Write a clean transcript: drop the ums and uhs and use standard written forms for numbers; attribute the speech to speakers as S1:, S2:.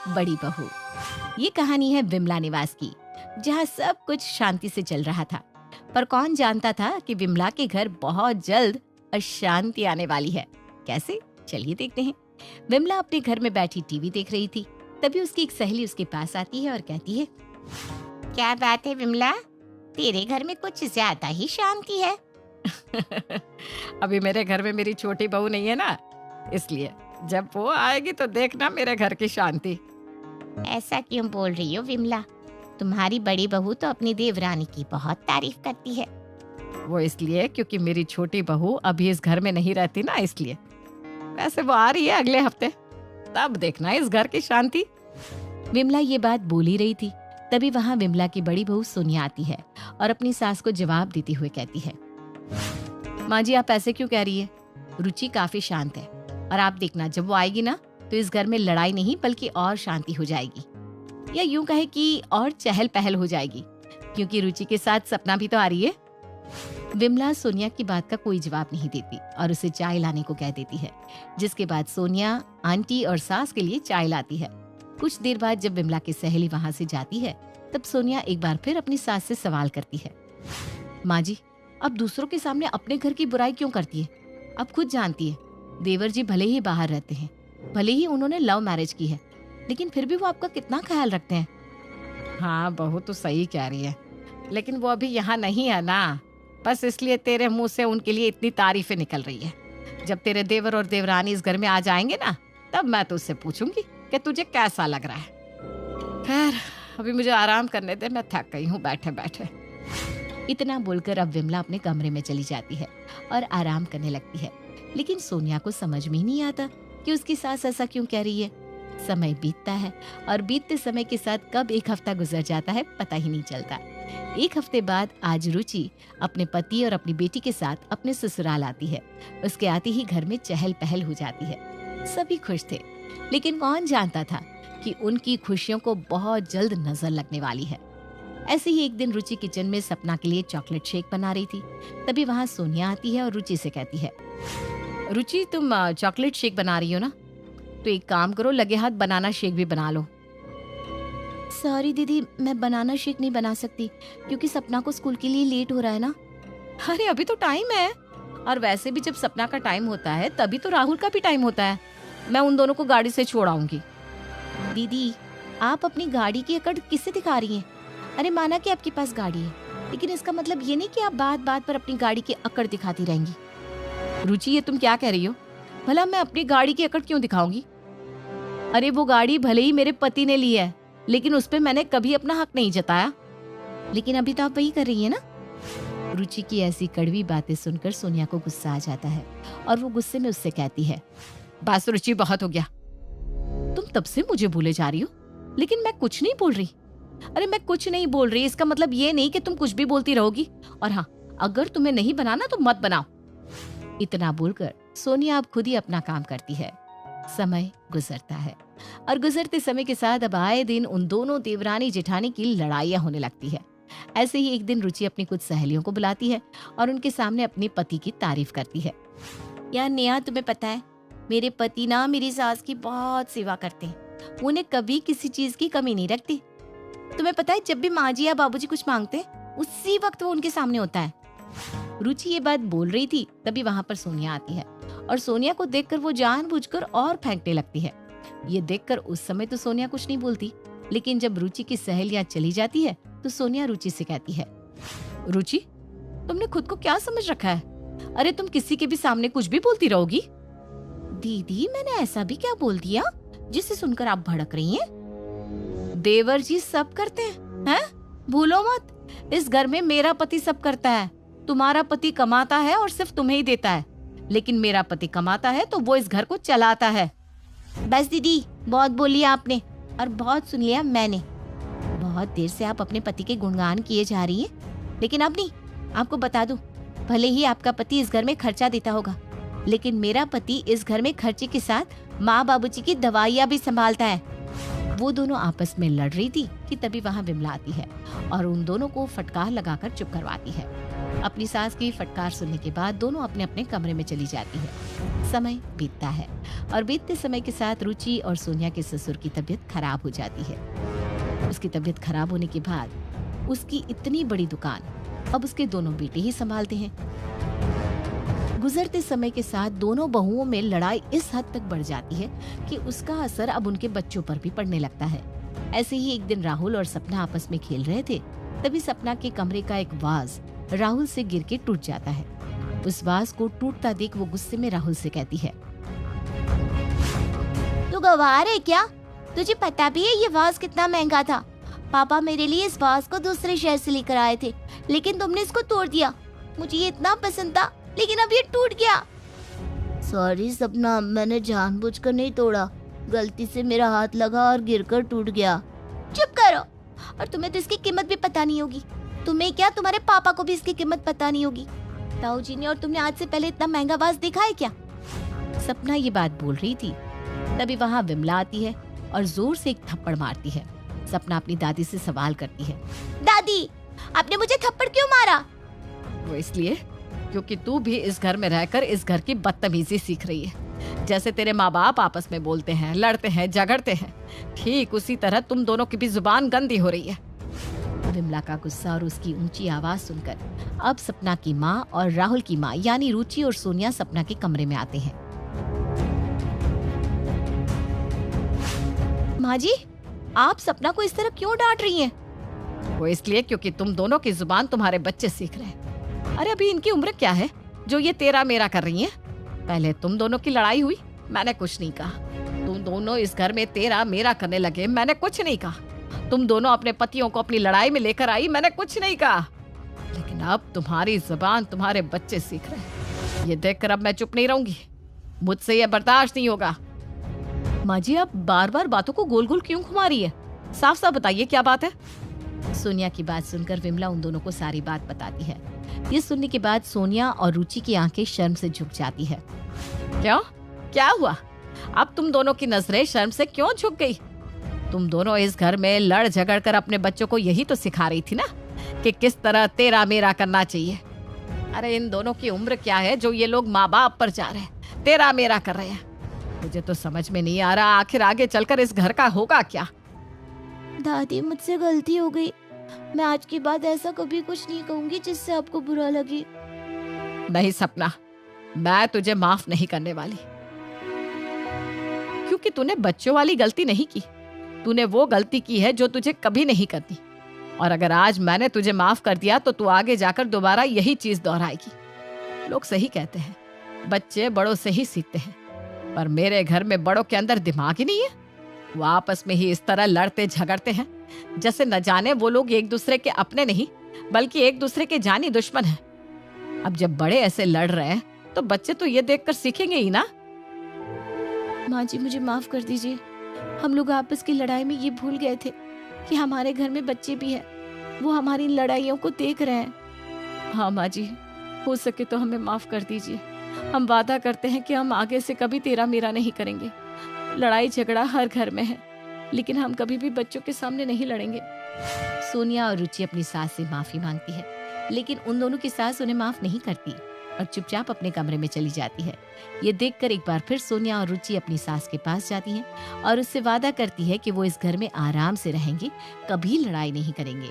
S1: बड़ी बहू। ये कहानी है विमला निवास की, जहाँ सब कुछ शांति से चल रहा था। पर कौन जानता था कि विमला के घर बहुत जल्द अशांति आने वाली है। कैसे? चलिए देखते हैं। विमला अपने घर में बैठी टीवी देख रही थी। तभी उसकी एक सहेली उसके पास आती है और कहती है, क्या बात है विमला, तेरे घर में कुछ ज्यादा ही शांति है।
S2: अभी मेरे घर में मेरी छोटी बहू नहीं है ना, इसलिए जब वो आएगी तो देखना मेरे घर की शांति।
S1: ऐसा क्यों बोल रही हो विमला? तुम्हारी बड़ी बहू तो अपनी देवरानी की बहुत तारीफ करती है।
S2: वो इसलिए क्योंकि मेरी छोटी बहू अभी इस घर में नहीं रहती ना, इसलिए। वैसे वो आ रही है अगले हफ्ते, तब देखना इस घर की शांति।
S1: विमला ये बात बोल ही रही थी, तभी वहाँ विमला की बड़ी बहू सोनिया आती है और अपनी सास को जवाब देते हुए कहती है, माँ जी आप ऐसे क्यों कह रही है? रुचि काफी शांत है और आप देखना जब वो आएगी ना तो इस घर में लड़ाई नहीं बल्कि और शांति हो जाएगी, या यूं कहे कि और चहल पहल हो जाएगी, क्योंकि रुचि के साथ सपना भी तो आ रही है। विमला सोनिया की बात का कोई जवाब नहीं देती और उसे चाय लाने को कह देती है, जिसके बाद सोनिया आंटी और सास के लिए चाय लाती है। कुछ देर बाद जब विमला की सहेली वहां से जाती है, तब सोनिया एक बार फिर अपनी सास से सवाल करती है, माँ जी अब दूसरों के सामने अपने घर की बुराई क्यों करती है? अब खुद जानती है, देवर जी भले ही बाहर रहते हैं, भले ही उन्होंने लव मैरिज की है, लेकिन फिर भी वो आपका कितना ख्याल रखते हैं।
S2: हाँ बहू तो सही कह रही है, लेकिन वो अभी यहाँ नहीं है ना, बस इसलिए तेरे मुंह से उनके लिए इतनी तारीफें निकल रही है। जब तेरे देवर और देवरानी इस घर में आ जाएंगे ना, तब मैं तो उससे पूछूंगी कि तुझे कैसा लग रहा है। खैर अभी मुझे आराम करने दे, मैं थक गई हूँ बैठे बैठे।
S1: इतना बोलकर अब विमला अपने कमरे में चली जाती है और आराम करने लगती है, लेकिन सोनिया को समझ में ही नहीं आता कि उसकी सास ऐसा क्यों कह रही है। समय बीतता है और बीतते समय के साथ कब एक हफ्ता गुजर जाता है पता ही नहीं चलता। एक हफ्ते बाद आज रुचि अपने पति और अपनी बेटी के साथ अपने ससुराल आती है। उसके आते ही घर में चहल पहल हो जाती है। सभी खुश थे, लेकिन कौन जानता था कि उनकी खुशियों को बहुत जल्द नजर लगने वाली है। ऐसे ही एक दिन रुचि किचन में सपना के लिए चॉकलेट शेक बना रही थी। तभी वहाँ सोनिया आती है और रुचि से कहती है, रुचि तुम चॉकलेट शेक बना रही हो ना, तो एक काम करो, लगे हाथ बनाना शेक भी बना लो। सॉरी दीदी, मैं बनाना शेक नहीं बना सकती क्योंकि सपना को स्कूल के लिए लेट हो रहा है ना। अरे अभी तो टाइम है, और वैसे भी जब सपना का टाइम होता है तभी तो राहुल का भी टाइम होता है। मैं उन दोनों को गाड़ी से छोड़ाऊंगी। दीदी आप अपनी गाड़ी की अकड़ किससे दिखा रही हैं? अरे माना कि आपके पास गाड़ी है, लेकिन इसका मतलब ये नहीं कि आप बात बात पर अपनी गाड़ी की अकड़ दिखाती रहेंगी। रुचि ये तुम क्या कह रही हो? भला मैं अपनी गाड़ी की अकड़ क्यों दिखाऊंगी? अरे वो गाड़ी भले ही मेरे पति ने ली है, लेकिन उस पे मैंने कभी अपना हक नहीं जताया। लेकिन अभी तो आप वही कर रही है ना। रुचि की ऐसी कड़वी बातें सुनकर सोनिया को गुस्सा आ जाता है और वो गुस्से में उससे कहती है, बस रुचि बहुत हो गया, तुम तब से मुझे बोले जा रही हो, लेकिन मैं कुछ नहीं बोल रही। अरे मैं कुछ नहीं बोल रही, इसका मतलब ये नहीं कि तुम कुछ भी बोलती रहोगी, और हाँ अगर तुम्हें नहीं बनाना तो मत बनाओ। इतना बोलकर सोनिया अब खुद ही अपना काम करती है। समय गुजरता है और गुजरते समय के साथ अब आए दिन उन दोनों देवरानी जेठानी की लड़ाइयाँ होने लगती है। ऐसे ही एक दिन रुचि अपनी कुछ सहेलियों को बुलाती है और उनके सामने अपने पति की तारीफ करती है। यार नेहा, तुम्हें पता है मेरे पति ना मेरी सास की बहुत सेवा करते हैं, उन्हें कभी किसी चीज की कमी नहीं रखती। तुम्हें पता है जब भी माँ जी या बाबूजी कुछ मांगते उसी वक्त वो उनके सामने होता है। रुचि ये बात बोल रही थी, तभी वहां पर सोनिया आती है और सोनिया को देखकर वो जानबूझकर और फेंकने लगती है। ये देखकर उस समय तो सोनिया कुछ नहीं बोलती, लेकिन जब रुचि की सहेलियां चली जाती है तो सोनिया रुचि से कहती है, रुचि तुमने खुद को क्या समझ रखा है? अरे तुम किसी के भी सामने कुछ भी बोलती रहोगी। दीदी मैंने ऐसा भी क्या बोल दिया जिसे सुनकर आप भड़क रही हैं? देवर जी सब करते हैं? भूलो मत, इस घर में मेरा पति सब करता है। तुम्हारा पति कमाता है और सिर्फ तुम्हें ही देता है, लेकिन मेरा पति कमाता है तो वो इस घर को चलाता है। बस दीदी बहुत बोली आपने और बहुत सुन लिया मैंने। बहुत देर से आप अपने पति के गुणगान किए जा रही हैं, लेकिन अब नहीं। आपको बता दूं, भले ही आपका पति इस घर में खर्चा देता होगा, लेकिन मेरा पति इस घर में खर्चे के साथ माँ बाबूजी की दवाइयाँ भी संभालता है। वो दोनों आपस में लड़ रही थी कि तभी वहाँ विमला आती है और उन दोनों को फटकार लगाकर चुप करवाती है। अपनी सास की फटकार सुनने के बाद दोनों अपने अपने कमरे में चली जाती है। समय बीतता है और बीतते समय के साथ रुचि और सोनिया के ससुर की तबीयत खराब हो जाती है। उसकी तबीयत खराब होने के बाद उसकी इतनी बड़ी दुकान अब उसके दोनों बेटे ही संभालते हैं। गुजरते समय के साथ दोनों बहुओं में लड़ाई इस हद तक बढ़ जाती है कि उसका असर अब उनके बच्चों पर भी पड़ने लगता है। ऐसे ही एक दिन राहुल और सपना आपस में खेल रहे थे, तभी सपना के कमरे का एक वाज राहुल से गिर के टूट जाता है। उस वाज को टूटता देख वो गुस्से में राहुल से कहती है,
S3: तू गवार है क्या? तुझे पता भी है ये वाज कितना महंगा था? पापा मेरे लिए इस वाज को दूसरे शहर से लेकर आए थे, लेकिन तुमने इसको तोड़ दिया। मुझे ये इतना पसंद था, लेकिन अब ये टूट गया। सॉरी सपना, मैंने जानबूझकर नहीं तोड़ा, गलती से मेरा हाथ लगा और गिरकर टूट गया। चुप करो, और तुम्हें तो इसकी कीमत भी पता नहीं होगी। तुम्हें क्या, तुम्हारे पापा को भी इसकी कीमत पता नहीं होगी। ताऊ जी ने और तुमने आज से पहले इतना महंगा वाज देखा है क्या?
S1: सपना ये बात बोल रही थी, तभी वहाँ विमला आती है और जोर से एक थप्पड़ मारती है। सपना अपनी दादी से सवाल करती है,
S3: दादी, आपने मुझे थप्पड़ क्यों मारा?
S2: वो इसलिए क्योंकि तू भी इस घर में रहकर इस घर की बदतमीजी सीख रही है। जैसे तेरे माँ बाप आपस में बोलते हैं, लड़ते हैं, झगड़ते हैं, ठीक उसी तरह तुम दोनों की भी जुबान गंदी हो रही है।
S1: विमला का गुस्सा और उसकी ऊंची आवाज सुनकर अब सपना की माँ और राहुल की माँ यानी रुचि और सोनिया सपना के कमरे में आते हैं।
S3: माँ जी, आप सपना को इस तरह क्यों डांट रही हैं?
S2: वो इसलिए क्योंकि तुम दोनों की जुबान तुम्हारे बच्चे सीख रहे हैं। अरे अभी इनकी उम्र क्या है जो ये तेरा मेरा कर रही हैं? पहले तुम दोनों की लड़ाई हुई, मैंने कुछ नहीं कहा। तुम दोनों इस घर में तेरा मेरा करने लगे, मैंने कुछ नहीं कहा। तुम दोनों अपने पतियों को अपनी लड़ाई में लेकर आई, मैंने कुछ नहीं कहा। लेकिन अब तुम्हारी जुबान तुम्हारे बच्चे सीख रहे हैं। ये देखकर अब मैं चुप नहीं रहूंगी, मुझसे ये बर्दाश्त नहीं होगा।
S1: माँ जी, आप बार बार बातों को गोल गोल क्यों घुमा रही है?
S2: साफ साफ बताइए क्या बात है?
S1: सोनिया की बात सुनकर विमला उन दोनों को सारी बात बताती है। ये सुनने के बाद सोनिया और रुचि की आंखें शर्म से झुक जाती है।
S2: क्यों? क्या हुआ? अब तुम दोनों की नजरें शर्म से क्यों झुक गई? तुम दोनों इस घर में लड़ झगड़ कर अपने बच्चों को यही तो सिखा रही थी ना कि किस तरह तेरा मेरा करना चाहिए। अरे इन दोनों की उम्र क्या है जो ये लोग माँ बाप पर जा रहे हैं, तेरा मेरा कर रहे हैं? मुझे तो समझ में नहीं आ रहा आखिर आगे चलकर इस घर का होगा क्या।
S3: दादी, मुझसे गलती हो गई। मैं आज के बाद ऐसा कभी कुछ नहीं कहूंगी जिससे आपको बुरा लगे।
S2: नहीं सपना, मैं तुझे माफ नहीं करने वाली, क्योंकि तूने बच्चों वाली गलती नहीं की। तूने वो गलती की है जो तुझे कभी नहीं करनी। और अगर आज मैंने तुझे माफ कर दिया तो तू आगे जाकर दोबारा यही चीज दोहराएगी। लोग सही कहते हैं, बच्चे बड़ों से ही सीखते हैं, पर मेरे घर में बड़ों के अंदर दिमाग ही नहीं है। वो आपस में ही इस तरह लड़ते झगड़ते हैं जैसे न जाने वो लोग एक दूसरे के अपने नहीं बल्कि एक दूसरे के जानी दुश्मन हैं। अब जब बड़े ऐसे लड़ रहे हैं तो बच्चे तो ये देखकर सीखेंगे ही ना।
S3: माँ जी, मुझे माफ कर दीजिए। हम लोग आपस की लड़ाई में ये भूल गए थे कि हमारे घर में बच्चे भी हैं। वो हमारी लड़ाइयों को देख रहे हैं।
S2: हाँ माँ जी, हो सके तो हमें माफ कर दीजिए। हम वादा करते हैं कि हम आगे से कभी तेरा मेरा नहीं करेंगे। लड़ाई झगड़ा हर घर में है, लेकिन हम कभी भी बच्चों के सामने नहीं लड़ेंगे।
S1: सोनिया और रुचि अपनी सास से माफी मांगती है, लेकिन उन दोनों की सास उन्हें माफ नहीं करती और चुपचाप अपने कमरे में चली जाती है। ये देखकर एक बार फिर सोनिया और रुचि अपनी सास के पास जाती हैं और उससे वादा करती है कि वो इस घर में आराम से रहेंगी, कभी लड़ाई नहीं करेंगे।